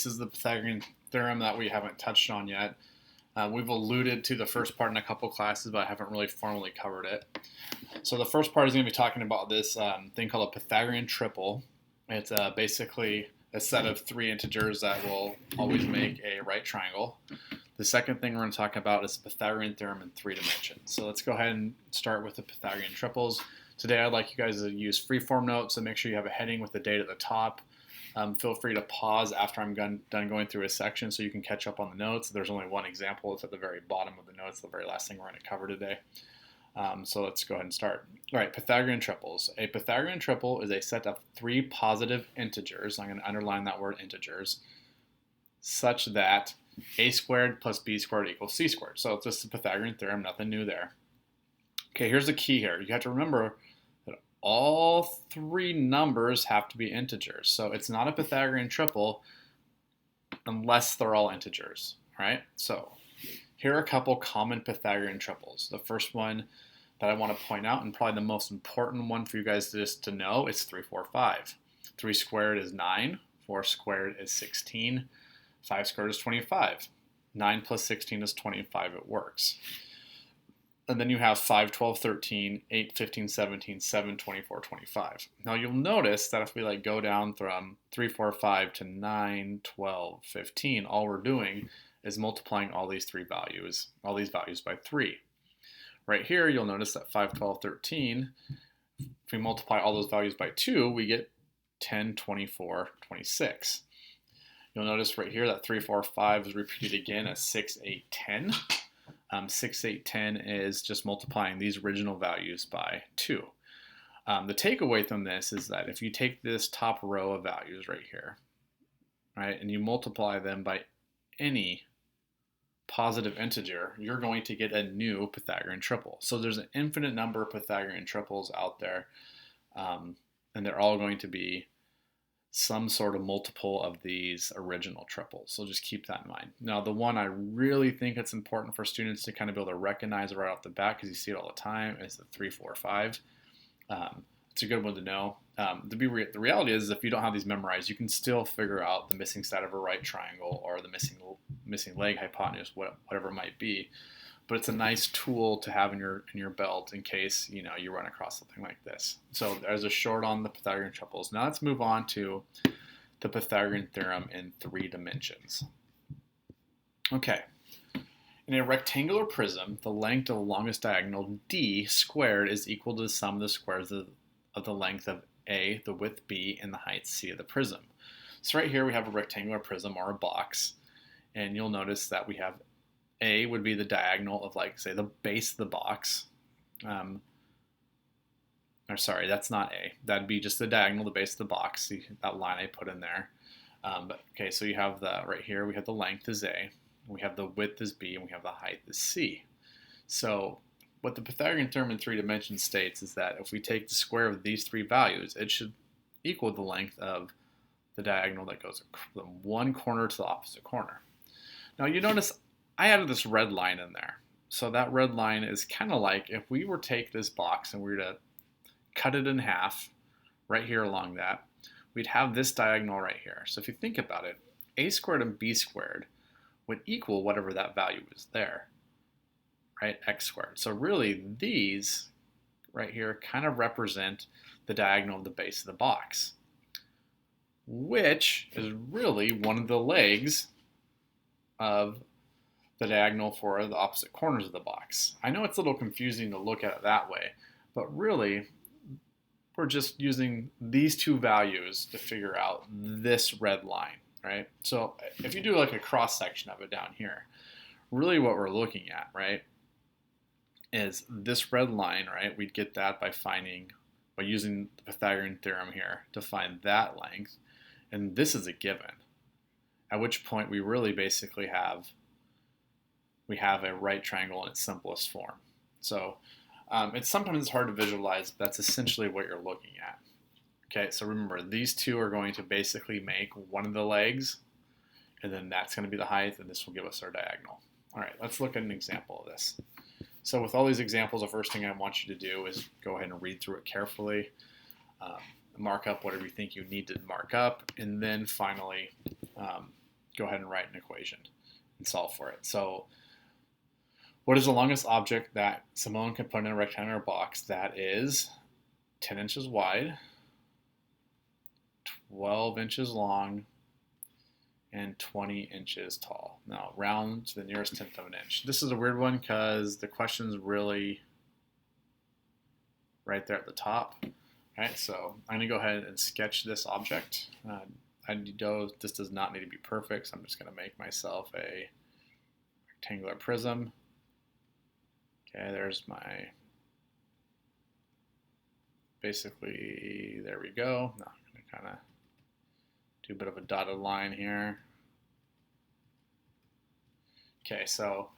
This is the Pythagorean theorem that we haven't touched on yet. We've alluded to the first part in a couple classes, but I haven't really formally covered it. So the first part is going to be talking about this thing called a Pythagorean triple. It's basically a set of three integers that will always make a right triangle. The second thing we're going to talk about is the Pythagorean theorem in three dimensions. So let's go ahead and start with the Pythagorean triples. Today I'd like you guys to use freeform notes, so make sure you have a heading with the date at the top. Feel free to pause after I'm done going through a section so you can catch up on the notes. There's only one example. It's at the very bottom of the notes, the very last thing we're going to cover today. So let's go ahead and start. All right, Pythagorean triples. A Pythagorean triple is a set of three positive integers. I'm going to underline that word integers, such that a squared plus b squared equals c squared. So it's just the Pythagorean theorem, nothing new there. Okay, here's the key here. You have to remember that all three numbers have to be integers. So it's not a Pythagorean triple unless they're all integers, right? So here are a couple common Pythagorean triples. The first one that I want to point out, and probably the most important one for you guys just to know, is 3, 4, 5. 3 squared is 9, 4 squared is 16, 5 squared is 25. 9 plus 16 is 25, it works. And then you have 5, 12, 13, 8, 15, 17, 7, 24, 25. Now you'll notice that if we go down from 3, 4, 5 to 9, 12, 15, all we're doing is multiplying all these values by 3. Right here, you'll notice that 5, 12, 13, if we multiply all those values by 2, we get 10, 24, 26. You'll notice right here that 3, 4, 5 is repeated again as 6, 8, 10. 6, 8, 10 is just multiplying these original values by 2. The takeaway from this is that if you take this top row of values right here, right, and you multiply them by any positive integer, you're going to get a new Pythagorean triple. So there's an infinite number of Pythagorean triples out there, and they're all going to be some sort of multiple of these original triples. So just keep that in mind. Now, the one I really think it's important for students to kind of be able to recognize right off the bat, because you see it all the time, is the 3, 4, 5. It's a good one to know. The reality is, if you don't have these memorized, you can still figure out the missing side of a right triangle or the missing leg hypotenuse, whatever it might be. But it's a nice tool to have in your belt in case you run across something like this. So there's a short on the Pythagorean triples. Now let's move on to the Pythagorean theorem in three dimensions. Okay. In a rectangular prism, the length of the longest diagonal d squared is equal to the sum of the squares of the length of a, the width b, and the height c of the prism. So right here we have a rectangular prism or a box, and you'll notice that we have a would be the diagonal of, say, the base of the box. Or sorry, that's not a. That'd be just the diagonal, the base of the box. See that line I put in there. Okay, so you have right here, we have the length is a, we have the width is b, and we have the height is c. So what the Pythagorean theorem in three dimensions states is that if we take the square of these three values, it should equal the length of the diagonal that goes from one corner to the opposite corner. Now you notice I added this red line in there. So that red line is kind of like if we were to take this box and we were to cut it in half right here along that, we'd have this diagonal right here. So if you think about it, a squared and b squared would equal whatever that value is there, right? X squared. So really these right here kind of represent the diagonal of the base of the box, which is really one of the legs of the diagonal for the opposite corners of the box. I know it's a little confusing to look at it that way, but really we're just using these two values to figure out this red line, right? So if you do a cross section of it down here, really what we're looking at, right, is this red line, right? We'd get that by using the Pythagorean theorem here to find that length, and this is a given, at which point we really basically have a right triangle in its simplest form. So it's sometimes hard to visualize, but that's essentially what you're looking at. Okay, so remember, these two are going to basically make one of the legs, and then that's going to be the height, and this will give us our diagonal. All right, let's look at an example of this. So with all these examples, the first thing I want you to do is go ahead and read through it carefully, mark up whatever you think you need to mark up, and then finally go ahead and write an equation and solve for it. So what is the longest object that someone can put in a rectangular box that is 10 inches wide, 12 inches long, and 20 inches tall? Now round to the nearest tenth of an inch. This is a weird one because the question's really right there at the top. Right, so I'm going to go ahead and sketch this object. This does not need to be perfect, so I'm just going to make myself a rectangular prism. Okay, there's my, basically, there we go. Now I'm going to kind of do a bit of a dotted line here. Okay, so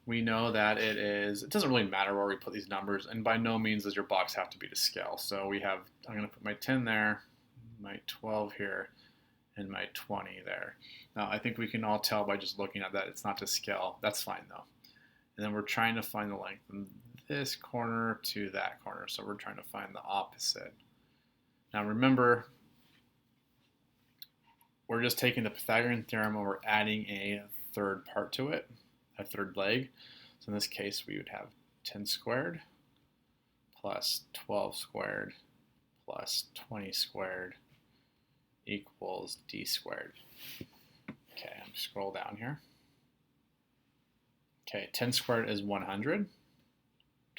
we know that it doesn't really matter where we put these numbers, and by no means does your box have to be to scale. So we have, I'm going to put my 10 there, my 12 here, and my 20 there. Now I think we can all tell by just looking at that it's not to scale. That's fine though. And then we're trying to find the length from this corner to that corner. So we're trying to find the opposite. Now remember, we're just taking the Pythagorean theorem and we're adding a third part to it, a third leg. So in this case, we would have 10 squared plus 12 squared plus 20 squared equals d squared. Okay, I'm going to scroll down here. Okay, 10 squared is 100.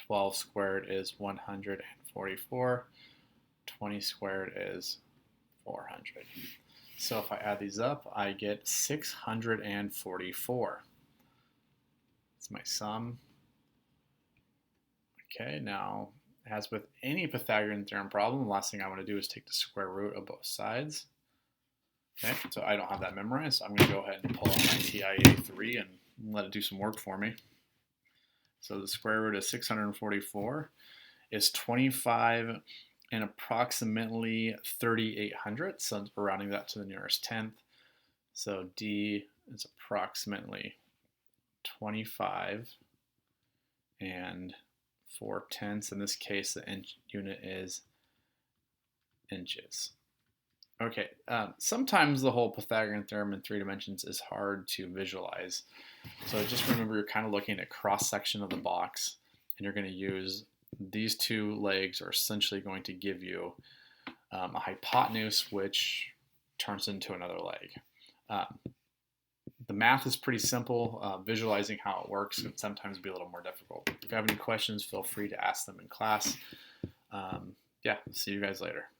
12 squared is 144. 20 squared is 400. So if I add these up, I get 644. That's my sum. Okay, now, as with any Pythagorean theorem problem, the last thing I want to do is take the square root of both sides. Okay, so I don't have that memorized, so I'm going to go ahead and pull out my TI-83 and let it do some work for me. So the square root of 644 is 25 and approximately 3,800. So we're rounding that to the nearest tenth. So D is approximately 25 and 4/10. In this case, the inch unit is inches. Okay, sometimes the whole Pythagorean theorem in 3 dimensions is hard to visualize. So just remember you're kind of looking at cross-section of the box, and you're going to use these two legs are essentially going to give you a hypotenuse, which turns into another leg. The math is pretty simple. Visualizing how it works can sometimes be a little more difficult. If you have any questions, feel free to ask them in class. Yeah, see you guys later.